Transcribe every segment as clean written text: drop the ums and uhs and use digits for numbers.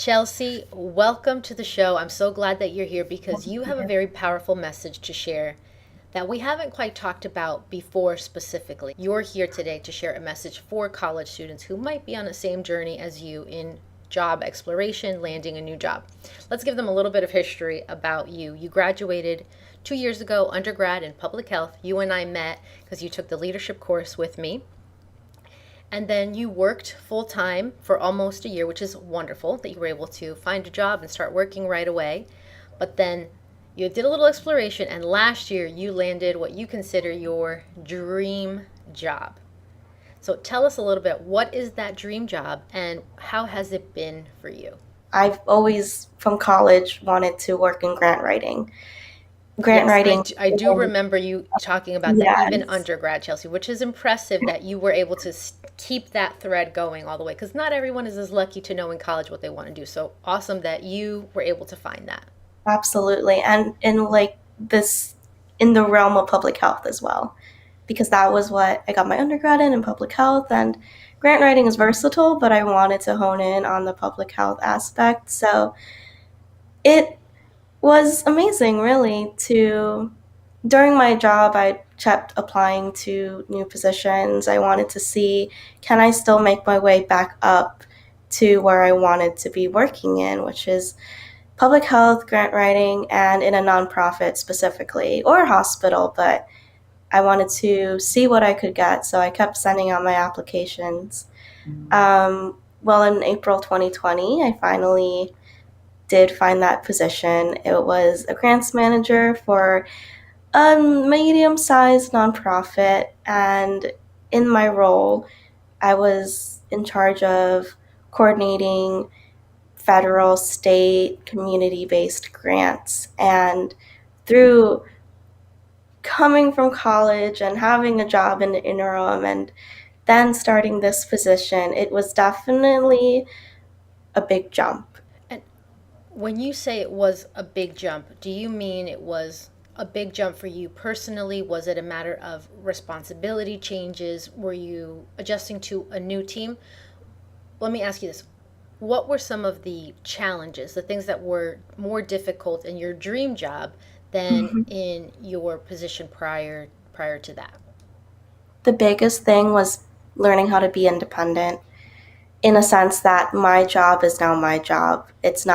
Chelsea, welcome to the show. I'm so glad that you're here because you have a very powerful message to share that we haven't quite talked about before specifically. You're here today to share a message for college students who might be on the same journey as you in job exploration, landing a new job. Let's give them a little bit of history about you. You graduated 2 years ago, undergrad in public health. You and I met because you took the leadership course with me. And then you worked full time for almost a year, which is wonderful that you were able to find a job and start working right away. But then you did a little exploration, and last year you landed what you consider your dream job. So tell us a little bit, what is that dream job and how has it been for you? I've always, from college, wanted to work in grant writing. Grant Yes, writing, I do remember you talking about that even yes, undergrad, Chelsea, which is impressive that you were able to keep that thread going all the way because not everyone is as lucky to know in college what they want to do. So awesome that you were able to find that. absolutely. And in like this, in the realm of public health as well, because that was what I got my undergrad in public health. And grant writing is versatile, but I wanted to hone in on the public health aspect. So it was amazing, really, to during my job, I kept applying to new positions. I wanted to see, can I still make my way back up to where I wanted to be working in, which is public health, grant writing, and in a nonprofit specifically, or a hospital. But I wanted to see what I could get, so I kept sending out my applications. Well, in April 2020, I finally did find that position. It was a grants manager for a medium-sized nonprofit, and in my role, I was in charge of coordinating federal, state, community-based grants. And through coming from college and having a job in the interim and then starting this position, it was definitely a big jump. And when you say it was a big jump, do you mean it was a big jump for you personally? Was it a matter of responsibility changes? Were you adjusting to a new team? Let me ask you this. What were some of the challenges, the things that were more difficult in your dream job than Mhm. in your position prior to that? The biggest thing was learning how to be independent in a sense that my job is now my job. It's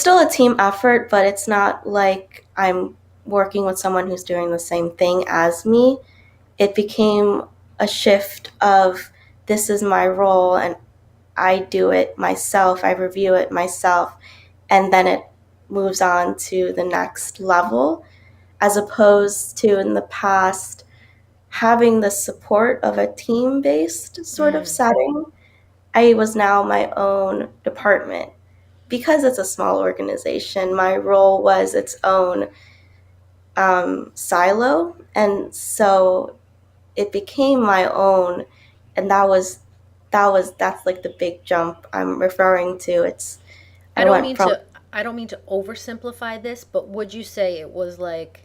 still a team effort, but it's not like I'm working with someone who's doing the same thing as me. It became a shift of this is my role and I do it myself, I review it myself, and then it moves on to the next level, as opposed to in the past having the support of a team based sort of Mm. setting. I was now my own department. Because it's a small organization, my role was its own silo. And so it became my own. And that's like the big jump I'm referring to. I I don't went mean from, to I don't mean to oversimplify this, but would you say it was like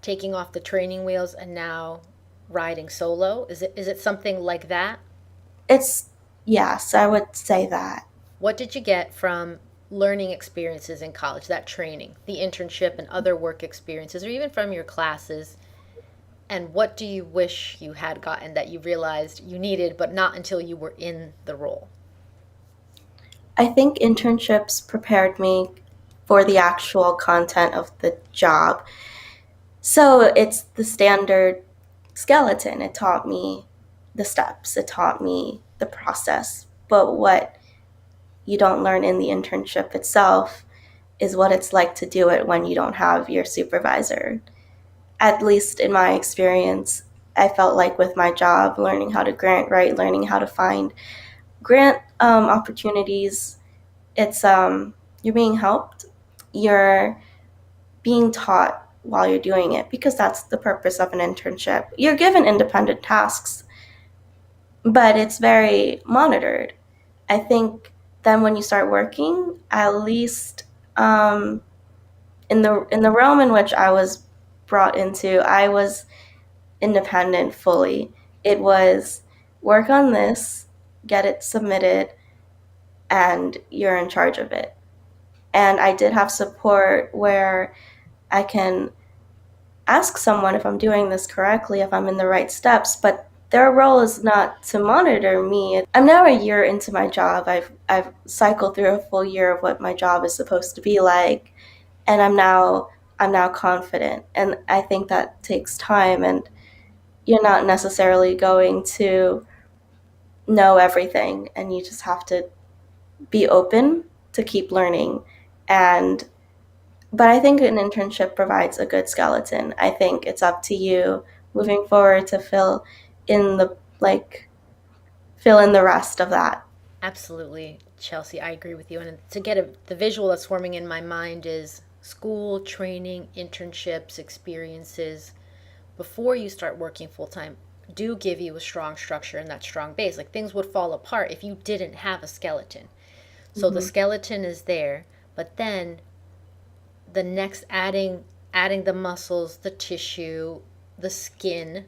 taking off the training wheels and now riding solo? Is it something like that? it's, yes, I would say that. What did you get from learning experiences in college, that training, the internship and other work experiences, or even from your classes? And what do you wish you had gotten that you realized you needed, but not until you were in the role? I think internships prepared me for the actual content of the job. So it's the standard skeleton. It taught me the steps, it taught me the process. But what you don't learn in the internship itself is what it's like to do it when you don't have your supervisor. At least in my experience, I felt like with my job, learning how to grant write, learning how to find grant opportunities, it's you're being helped, you're being taught while you're doing it because that's the purpose of an internship. You're given independent tasks, but it's very monitored. I think then when you start working, at least in the realm in which I was brought into, I was independent fully. It was work on this, get it submitted, and you're in charge of it. And I did have support where I can ask someone if I'm doing this correctly, if I'm in the right steps, but their role is not to monitor me. I'm now a year into my job. I've cycled through a full year of what my job is supposed to be like, and I'm now confident. And I think that takes time, and you're not necessarily going to know everything, and you just have to be open to keep learning. And but I think an internship provides a good skeleton. I think it's up to you moving forward to in the fill in the rest of that. Absolutely, Chelsea, I agree with you. And to get the visual that's forming in my mind is school, training, internships, experiences before you start working full time do give you a strong structure and that strong base. Like things would fall apart if you didn't have a skeleton. So the Mm-hmm. skeleton is there, but then the next adding the muscles, the tissue, the skin,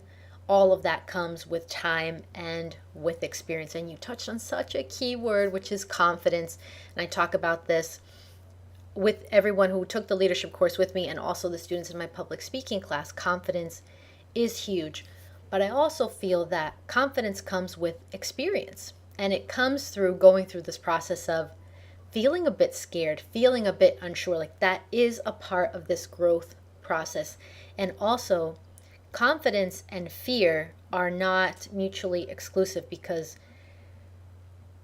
all of that comes with time and with experience. And you touched on such a key word, which is confidence. And I talk about this with everyone who took the leadership course with me and also the students in my public speaking class. Confidence is huge. But I also feel that confidence comes with experience. And it comes through going through this process of feeling a bit scared, feeling a bit unsure. Like that is a part of this growth process. And also, confidence and fear are not mutually exclusive because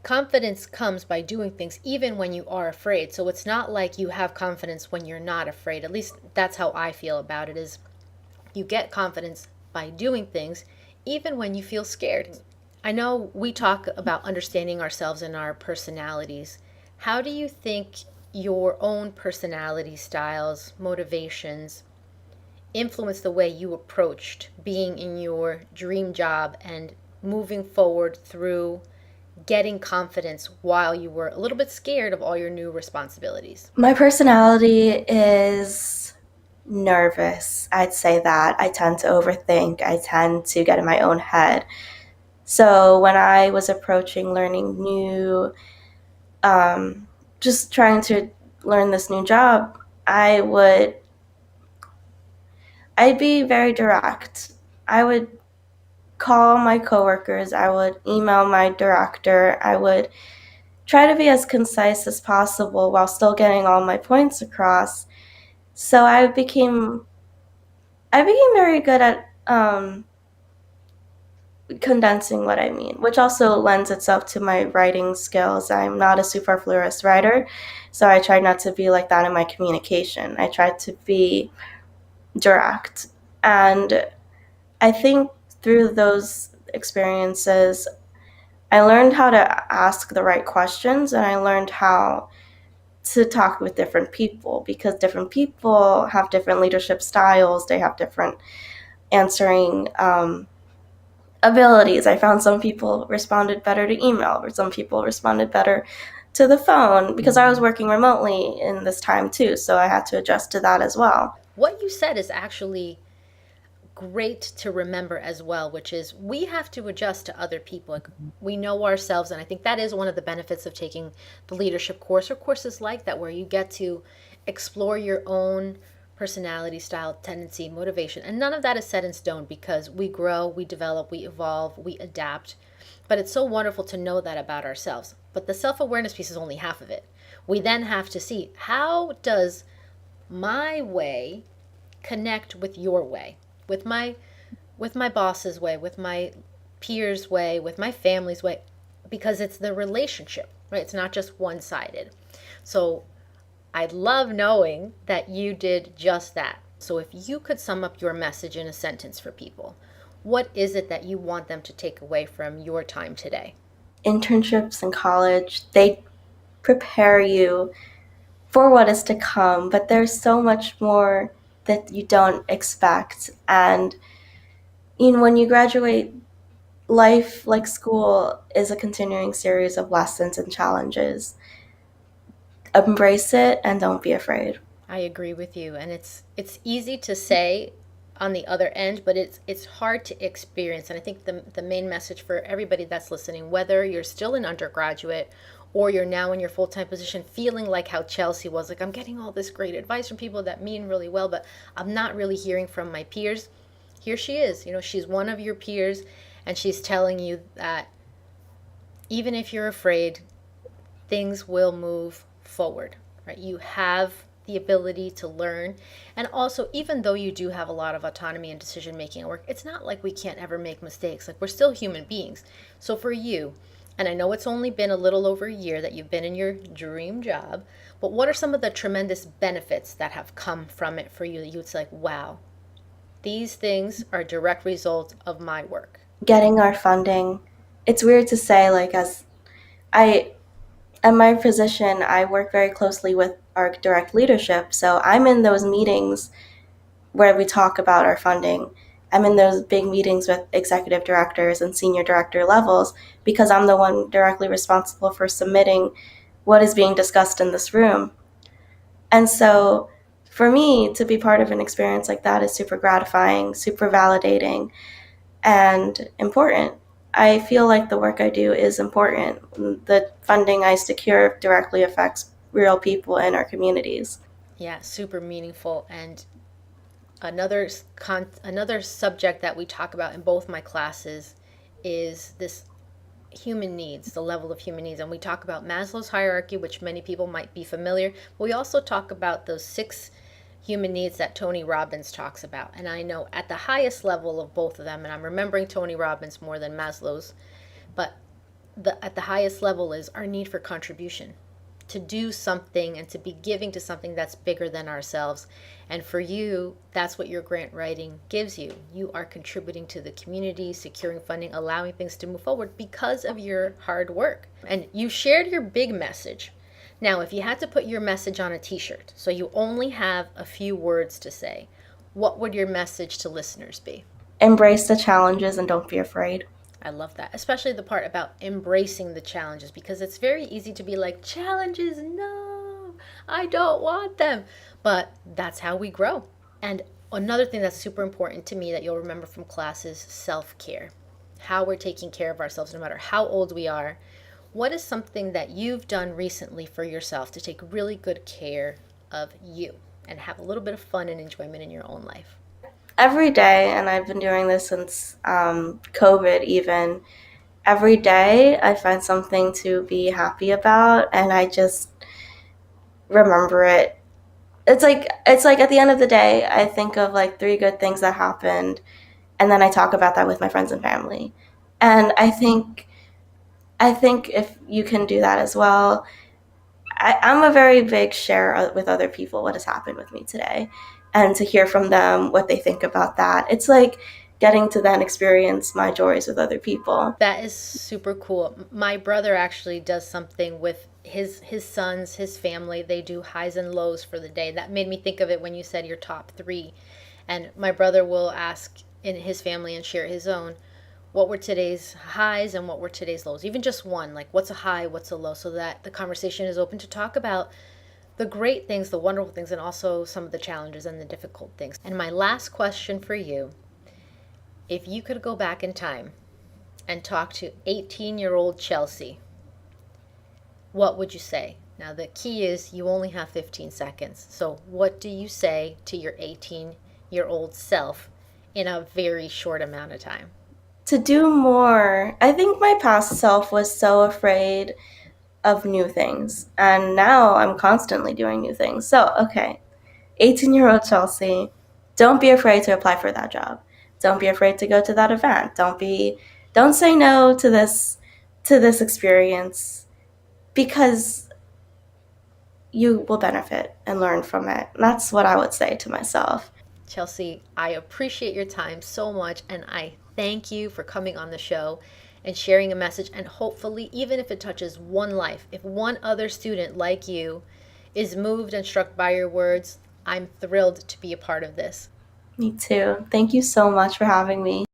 confidence comes by doing things even when you are afraid. So it's not like you have confidence when you're not afraid. At least that's how I feel about it, is you get confidence by doing things even when you feel scared. I know we talk about understanding ourselves and our personalities. How do you think your own personality styles, motivations influence the way you approached being in your dream job and moving forward through getting confidence while you were a little bit scared of all your new responsibilities? My personality is nervous. I'd say that. I tend to overthink. I tend to get in my own head. So when I was approaching learning new, just trying to learn this new job, I'd be very direct. I would call my coworkers, I would email my director, I would try to be as concise as possible while still getting all my points across. So I became very good at condensing what I mean, which also lends itself to my writing skills. I'm not a superfluous writer, so I try not to be like that in my communication. I try to be direct. And I think through those experiences, I learned how to ask the right questions, and I learned how to talk with different people, because different people have different leadership styles. They have different answering abilities. I found some people responded better to email, or some people responded better to the phone, because I was working remotely in this time too, so I had to adjust to that as well. What you said is actually great to remember as well, which is we have to adjust to other people. Like, we know ourselves, and I think that is one of the benefits of taking the leadership course or courses like that, where you get to explore your own personality, style, tendency, motivation. And none of that is set in stone because we grow, we develop, we evolve, we adapt. But it's so wonderful to know that about ourselves. But the self awareness piece is only half of it. We then have to see, how does my way connect with your way, with my boss's way, with my peers' way, with my family's way, because it's the relationship, right? It's not just one-sided. So I love knowing that you did just that. So if you could sum up your message in a sentence for people, what is it that you want them to take away from your time today? Internships in college, they prepare you for what is to come, but there's so much more that you don't expect. And when you graduate, life, like school, is a continuing series of lessons and challenges. Embrace it and don't be afraid. I agree with you, and it's easy to say on the other end, but it's hard to experience. And I think the main message for everybody that's listening, whether you're still an undergraduate or you're now in your full-time position feeling like how Chelsea was, like, I'm getting all this great advice from people that mean really well, but I'm not really hearing from my peers. Here she is, she's one of your peers, and she's telling you that even if you're afraid, things will move forward, right? You have the ability to learn. And also, even though you do have a lot of autonomy and decision making at work, it's not like we can't ever make mistakes. Like, we're still human beings. So for you, and I know it's only been a little over a year that you've been in your dream job, but what are some of the tremendous benefits that have come from it for you that you would say, like, wow, these things are a direct result of my work? Getting our funding. It's weird to say, like, as I, in my position, I work very closely with our direct leadership. So I'm in those meetings where we talk about our funding. I'm in those big meetings with executive directors and senior director levels because I'm the one directly responsible for submitting what is being discussed in this room. And so for me to be part of an experience like that is super gratifying, super validating, and important. I feel like the work I do is important. The funding I secure directly affects real people in our communities. Yeah, super meaningful. And another subject that we talk about in both my classes is this human needs, the level of human needs. And we talk about Maslow's hierarchy, which many people might be familiar, but we also talk about those 6 human needs that Tony Robbins talks about. And I know at the highest level of both of them, and I'm remembering Tony Robbins more than Maslow's, but at the highest level is our need for contribution, to do something and to be giving to something that's bigger than ourselves. And for you, that's what your grant writing gives you. You are contributing to the community, securing funding, allowing things to move forward because of your hard work. And you shared your big message. Now, if you had to put your message on a t-shirt, so you only have a few words to say, what would your message to listeners be? Embrace the challenges and don't be afraid. I love that, especially the part about embracing the challenges, because it's very easy to be like, challenges, no, I don't want them. But that's how we grow. And another thing that's super important to me that you'll remember from class is self-care. How we're taking care of ourselves no matter how old we are. What is something that you've done recently for yourself to take really good care of you and have a little bit of fun and enjoyment in your own life? Every day, and I've been doing this since COVID even, every day I find something to be happy about and I just remember it. It's like at the end of the day, I think of like 3 good things that happened and then I talk about that with my friends and family. And I think if you can do that as well, I'm a very big share with other people what has happened with me today and to hear from them what they think about that. It's like getting to then experience my joys with other people. That is super cool. My brother actually does something with his sons, his family. They do highs and lows for the day. That made me think of it when you said your top 3. And my brother will ask in his family and share his own, what were today's highs and what were today's lows? Even just one, like what's a high, what's a low, so that the conversation is open to talk about the great things, the wonderful things, and also some of the challenges and the difficult things. And my last question for you, if you could go back in time and talk to 18-year-old Chelsea, what would you say? Now, the key is you only have 15 seconds. So what do you say to your 18-year-old self in a very short amount of time? To do more. I think my past self was so afraid of new things, and now I'm constantly doing new things. So, okay, 18-year-old Chelsea, don't be afraid to apply for that job. Don't be afraid to go to that event. Don't say no to this experience because you will benefit and learn from it. That's what I would say to myself. Chelsea, I appreciate your time so much, and I thank you for coming on the show and sharing a message. And hopefully, even if it touches one life, if one other student like you is moved and struck by your words, I'm thrilled to be a part of this. Me too. Thank you so much for having me.